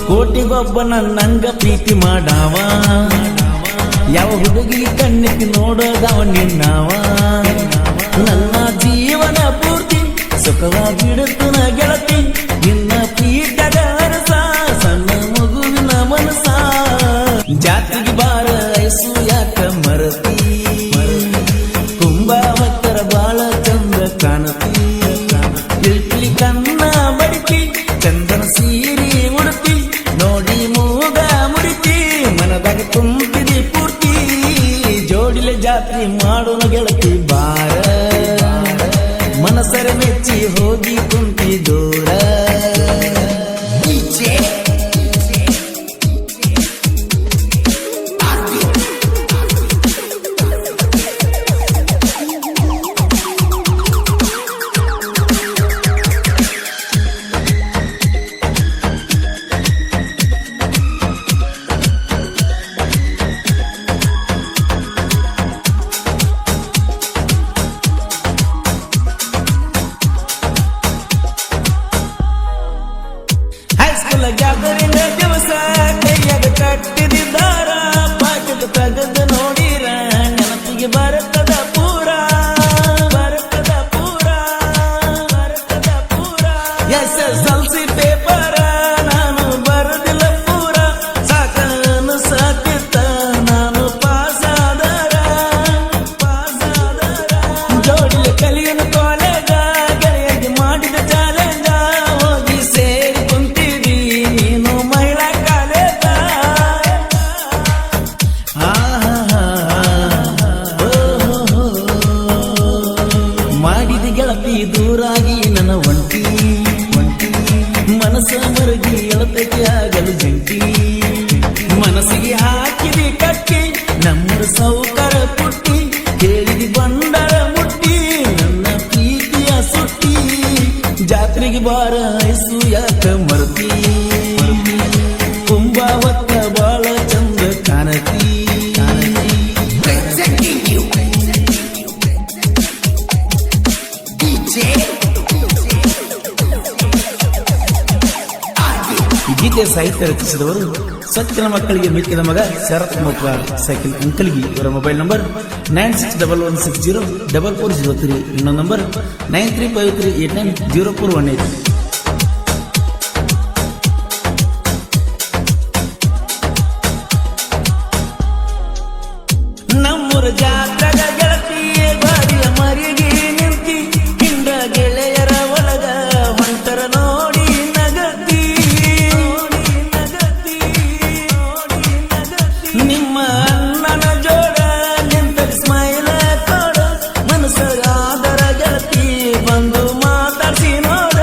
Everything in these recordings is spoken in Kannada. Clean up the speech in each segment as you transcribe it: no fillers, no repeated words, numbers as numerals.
ಕೋಟಿಗೊಬ್ಬ ನನ್ನಂಗ ಪ್ರೀತಿ ಮಾಡಾವ, ಯಾವ ಹುಡುಗಿ ಕಣ್ಣಿಗೆ ನೋಡೋದವ ನಿನ್ನವ. ನನ್ನ ಜೀವನ ಪೂರ್ತಿ ಸುಖವಾಗಿಡುತ್ತನ ಗೆಳತಿ, ನಿನ್ನ ಪ್ರೀತದ ಅರಸ ಸಣ್ಣ ಮಗುವಿನ ಮನಸ. ಜಾತಿಗೆ ಬಾರ ಐಸು ಯಾಕ ಮರತಿ, ಕುಂಭಾವತ್ತರ ಬಾಳ ಚಂದ ಕಾಣತಿ. ಇಳ್ಕಿಲಿ ಕನ್ನ ಬಡಿತಿ, ಚಂದನ ಸೀರಿ ಉಡುತ್ತಿ, ನೋಡಿ ಮೂಗ ಮುರಿತಿ, ಮನದಾಗ ತುಂಬಿದಿ ಪೂರ್ತಿ. ಜೋಡಿಲೆ ಜಾತ್ರೆ ಮಾಡೋಣ ಗೆಳತಿ ಬಾರ, ಮನಸರ ಮೆಚ್ಚಿ ಹೋಗಿ ಕುಂತಿ ದೂರ. ಗ್ಯಾದರಿನ ದಿವಸ ಕೈಯಾಗ ಕಟ್ಟಿದಿದ್ದಾರ, ಪಾಕದ ತಗದ ನೋಡಿರ ನೆನಪಿಗೆ ಬರುತ್ತದ ಪೂರ, ಬರುತ್ತದ ಪೂರ, ಬರುತ್ತದ ಪೂರ. SSLC ಪೇಪರ ನಾನು ಬರುದಿಲ್ಲ ಪೂರ, ಸಾಕನು ಸಾಕಿತ್ತ ನಾನು ಪಾಸಾದರ, ಪಾಸಾದರ. ಜೋಡಿಲೆ ಕಲಿಯನು ಕಾಲೇಜ, ಗೆಳೆಯಾಗಿ ಮಾಡಿದ ಚಾಲೆಂಜ, ಹೋಗಿ ಸೇರಿ ಕುಂತಿದಿ ನೀನು ಮಹಿಳಾ ಕಾಲೇಜ. ಮಾಡಿದ ಗೆಳತಿ ದೂರಾಗಿ ನನ್ನ ಒಂಟಿ ಒಂಟಿ, ಮನಸ್ಸ ಮರಗಿ ಎಳತಕ್ಕೆ ಆಗಲು ಜಂಟಿ. ಮನಸ್ಸಿಗೆ ಹಾಕಿದಿ ಕಟ್ಟಿ ನಮ್ಮೂರ ಸೌಕರ ಪುಟ್ಟಿ, ಕೇಳಿದಿ ಬಂಡರ ಮುಟ್ಟಿ ನನ್ನ ಪ್ರೀತಿಯ ಸುಟ್ಟಿ. ಜಾತ್ರೆಗೆ ಬಾರ ಐಸು ಯಾಕ ಮರತಿ, ಕುಂಭಾವತ್ತ ಬಾಳ ಚಂದ ಕಾಣತಿ. ಗೀತೆ ಸಾಹಿತ್ಯ ರಚಿಸಿದವರು ಸತ್ಯನ ಮಕ್ಕಳಿಗೆ ಮಿಕ್ಕಿದ ಮಗ ಶರತ್ ಮೋತ್ವಾರ್ ಸೈಕಲ್ ಅಂಕಲ್ಗಿ. ಇವರ ಮೊಬೈಲ್ ನಂಬರ್ 9611604403, ಇನ್ನೊಂದು ನಂಬರ್ 9353890418. ನಮ್ಮೂರ ಜಾತ್ರೆಗ ಗೆಳತಿಯೇ ಬಾರಿಯ ಮರಿಗೆ ನಿಂತಿ, ಹಿಂದ ಗೆಳೆಯರ ಒಳಗ ಹೊಂಟರ ನೋಡಿ ನಗತಿ, ನಗತಿ, ನಿಮ್ಮ ಅಣ್ಣನ ಜೋಡ ನಿಂತ ಸ್ಮೈಲ ಕೊಡ, ಮನಸ್ಸಾದರ ಗೆಳತಿ ಬಂದು ಮಾತಾಡ್ಸಿ ನೋಡ,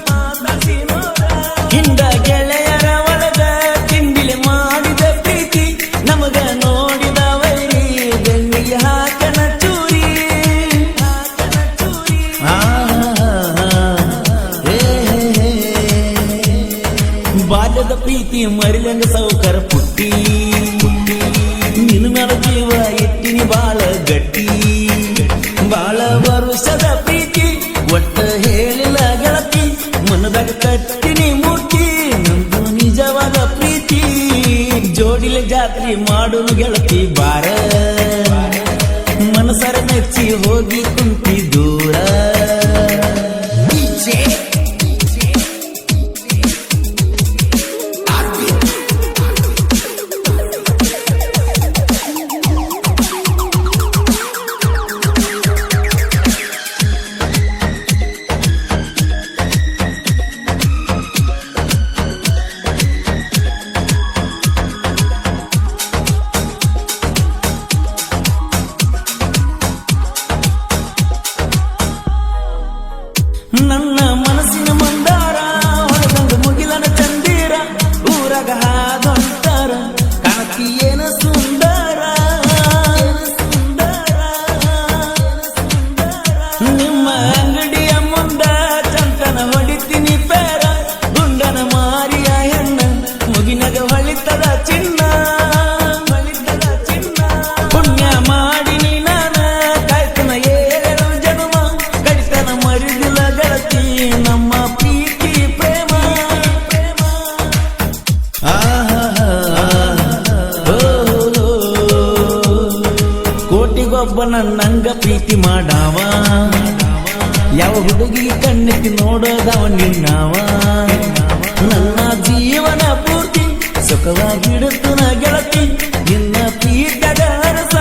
ಮಾತಾಡ್ಸಿ ನೋಡ. ಹಿಂದ ಗೆಳೆಯರ ಒಳಗ ತಿಂಡಿಲೆ ಮಾಡಿದ ಪ್ರೀತಿ, ನಮಗ ನೋಡಿದ ವೈರಿ ಬೆನ್ನಿಗೆ ಹಾಕನ ಚೂರಿ, ಹಾಕನ ಚೂರಿ. ಬಾಲ್ಯದ ಪ್ರೀತಿ ಮರಿಲಂಗ ಸೌಕರ ಪುಟ್ಟಿ ಪುಟ್ಟಿ, ನಿನ್ನ ಮೇಲೆ ಜೀವ ಎಟ್ಟಿನಿ ಬಾಳ ಗಟ್ಟಿ. ಬಾಳ ವರುಷದ ಪ್ರೀತಿ ಒಟ್ಟ ಹೇಳಿಲ್ಲ ಗೆಳತಿ, ಮನದಾಗ ಕಟ್ಟಿನಿ ಮೂರ್ತಿ ನಂದು ನಿಜವಾದ ಪ್ರೀತಿ. ಜೋಡಿಲೆ ಜಾತ್ರೆ ಮಾಡೋನು ಗೆಳತಿ ಬಾರ, ಮನಸರ ಮೆಚ್ಚಿ ಹೋಗಿ ಕುಂತಿ ದೂರ. ನನ್ನ ಮನಸ್ಸಿನ ಮಂದಾರ ಹೊರದಂಗ ಮುಗಿಲನ ಚಂದೀರ, ಊರಾಗ ಹಾದೊಂಟಾರ ಕಾಣತಿ ಏನ ಸುಂದರ, ಸುಂದರ. ನಿಮ್ಮ ಅಂಗಡಿಯ ಮುಂದ ಚಂತನ ಹೊಡಿತೀನಿ ಪೇರ, ಗುಂಡನ ಮಾರಿಯ ಹೆಣ್ಣ ಮುಗಿನಗ ಹೊಳಿತದ ಚಿನ್ನ, ಹೊಳಿತದ ಚಿನ್ನ. ಪುಣ್ಯ ಮಾಡಿನಿ ನಾನ ಕಾಯ್ತನ 7 ಜನ್ಮ, ಕಡಿತನ ಮರಿದಿಲ್ಲ ಗೆಳತಿ ನಮ್ಮ ಪ್ರೀತಿ ಪ್ರೇಮ. ಒಬ್ಬ ನನ್ನಂಗ ಪ್ರೀತಿ ಮಾಡಾವ ಯಾವ ಹುಡುಗಿ ಕಣ್ಣೆತ್ತಿ ನೋಡೋದವ ನಿನ್ನವ ನನ್ನ ಜೀವನ ಪೂರ್ತಿ ಸುಖವಾಗಿಡುತ್ತು ನ ಗೆಳತಿ ನಿನ್ನ ಪ್ರೀತಿಯಾಗ ಅರಸ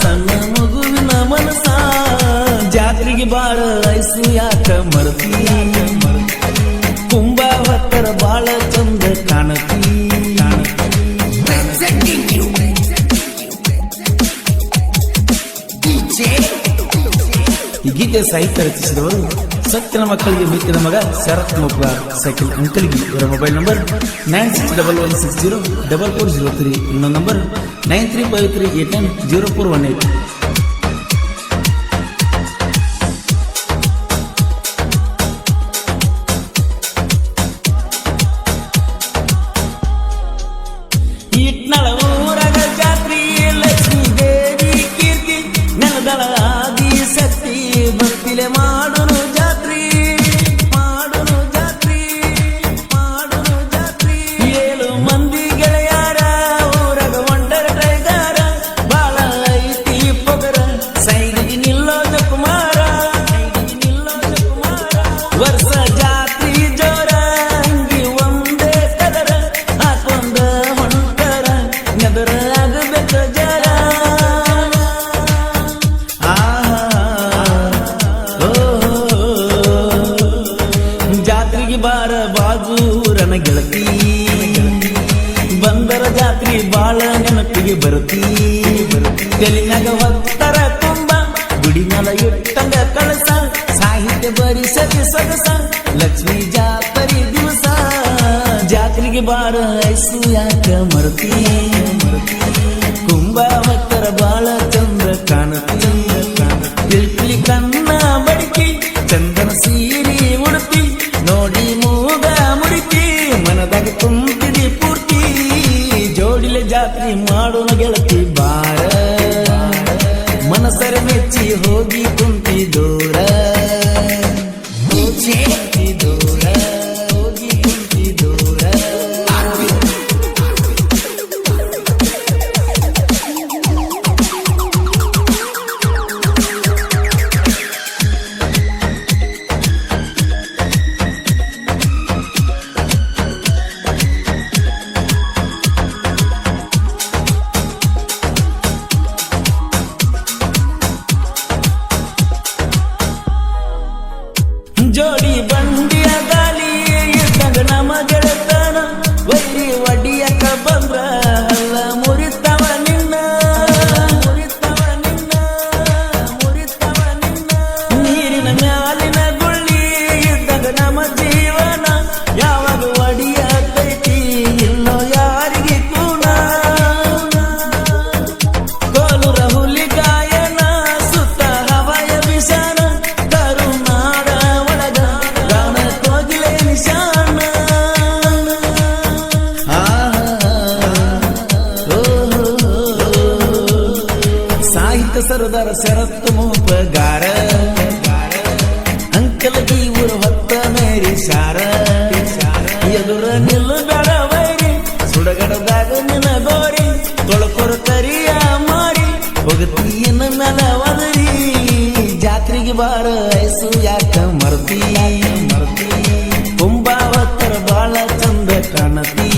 ಸಣ್ಣ ಮಗುವಿನ ಮನಸ ಜಾತ್ರೆಗೆ ಬಾಳ ಐಸು ಯಾಕ ಮರತಿ ಕುಂಬ ಹೊತ್ತರ ಬಾಳ ಚಂದ ಕಾಣತಿ ಈ ಗೀತೆ ಸಾಹಿತ್ಯ ರಚಿಸಿದವರು ಸತ್ಯನ ಮಕ್ಕಳಿಗೆ ಮಿಕ್ಕಿದ ಮಗ ಶರತ್ ಮುಪ್ಗಾರ್ ಸೈಕಲ್ ಅಂಕಲ್ಗಿ ಇವರ ಮೊಬೈಲ್ ನಂಬರ್ 9611604403 ಇನ್ನೊಂದು ನಂಬರ್ 9353890418. ಇಟ್ನಳ ಊರಾಗ ಜಾತ್ರಿ ಲಕ್ಷ್ಮೀ ದೇವಿ ಕೀರ್ತಿ ನೆಲದಳ ಆದಿ ಶಕ್ತಿ ಭಕ್ತಿಲೆ ಮಾಡುನು ಜಾತ್ರಿ ಮಾಡುನು ಜಾತ್ರಿ ಮಾಡುನು ಜಾತ್ರಿ 7 ಮಂದಿ ಗೆಳೆಯಾರ ಊರಾಗ ಒಂಡರ ಟೈಗಾರ ಬಾಳ ಐತಿ ಪೊಗರ ಸೈಡಿಗೆ ನಿಲ್ಲೋದ ಕುಮಾರ ವರ್ಷ ಜಾತ್ರಿ ಜೋರ ಅಂಗಿ ಒಂದೇ ಕದರ ಹಾಕೊಂಡ ಹೊಂಟರ ನೆದರ ಆಗಬೇಕ ಜರ ಜಾತ್ರೆಗೆ ಬಾರ ಬಾಜೂರನ ಗೆಳತಿ ಬಂದರ ಜಾತ್ರೆ ಬಾಳ ನೆನಪಿಗೆ ಬರುತ್ತಿ ತೆಲಿನಾಗ ಹೊತ್ತರ ತುಂಬ ಗುಡಿ ಮ್ಯಾಲ ಇಟ್ಟಂಗ ಕಳಸ ಸಾಹಿತ್ಯ ಬರಿಸತಿ ಸೊಗಸ ಲಕ್ಷ್ಮೀ ಜಾತ್ರೆ ದಿವಸ ಜಾತ್ರೆಗೆ ಬಾರ ಐಸು ಯಾಕ ಮರುತಿ ಕುಂಬ ಭಕ್ತರ ಬಾಳ ಚಂದ ಕಾಣತಿ ತಿಳಿ ಕನ್ನ ಬಡಿಕಿ ಚಂದನ ಸೀರಿ ಉಡುಪಿ ನೋಡಿ ಮೂಗ ಮುಡಿತಿ ಮನದಾಗ ತುಂಬಿದಿ ಪೂರ್ತಿ ಜೋಡಿಲೆ ಜಾತ್ರೆ ಮಾಡೋಣ ಗೆಳತಿ ಬಾರ ಮನಸರ ಮೆಚ್ಚಿ ಹೋಗಿ ಕುಂತಿ ದೂರ ದೂರ ಹೋಗಿ ಕುಂತಿ ದೂರ ಜೋಡಿ ಬಂಡಿಯ ಗಾಲಿ ಇದ್ದಾಗ ನಮ್ಮ ಗೆಳತನ ವೈರಿ ಒಡಿಯಕ ಬಂದ್ರ ಅಲ್ಲ ಮುರಿತವ ನಿನ್ನ ಮುರಿತವ ನಿನ್ನ ಮುರಿತವ ನಿನ್ನ ನೀರಿನ ಮ್ಯಾಲಿನ ಗುಳ್ಳಿ ಇದ್ದಾಗ ನಮ್ಮ ಜೀವನ ಯಾವಾಗ ಒಡಿಯತೈತಿ ಇಲ್ಲೋ ಯಾರಿಗೆ ಕೂನ ಕೋಲುರ ಹುಲಿ ಗಾಯನ ಸುತ್ತ ಹವಾಯ ಬಿಸನ ಕರುನಾಡ ಒಳಗ ರಾಣ ಕೋಗಿಲೆ ನಿಶಾನ ಸಾಹಿತ್ಯ ಸರದಾರ ಶರತ್ ಮೂಪಗಾರ ಅಂಕಲಗಿ ಊರ ಹೊತ್ತ ಮೇರಿ ಶಾರ ಎದುರ ನಿಲ್ಲು ಬೇಡ ವೈರಿ ಸುಡಗಡದಾಗ ನಿನ್ನ ಗೋರಿ ತೊಳಕೊರ ಕರಿಯ ಮಾರಿ ಹೋಗತೀನ ಮೆಲ ಒದರಿ ಜಾತ್ರೆಗೆ ಬಾರ ಐಸು ಯಾಕ ಮರ್ತಿ ಕುಂಬಾವತ್ತರ ಬಾಳ ಚಂದ ಕಾಣತಿ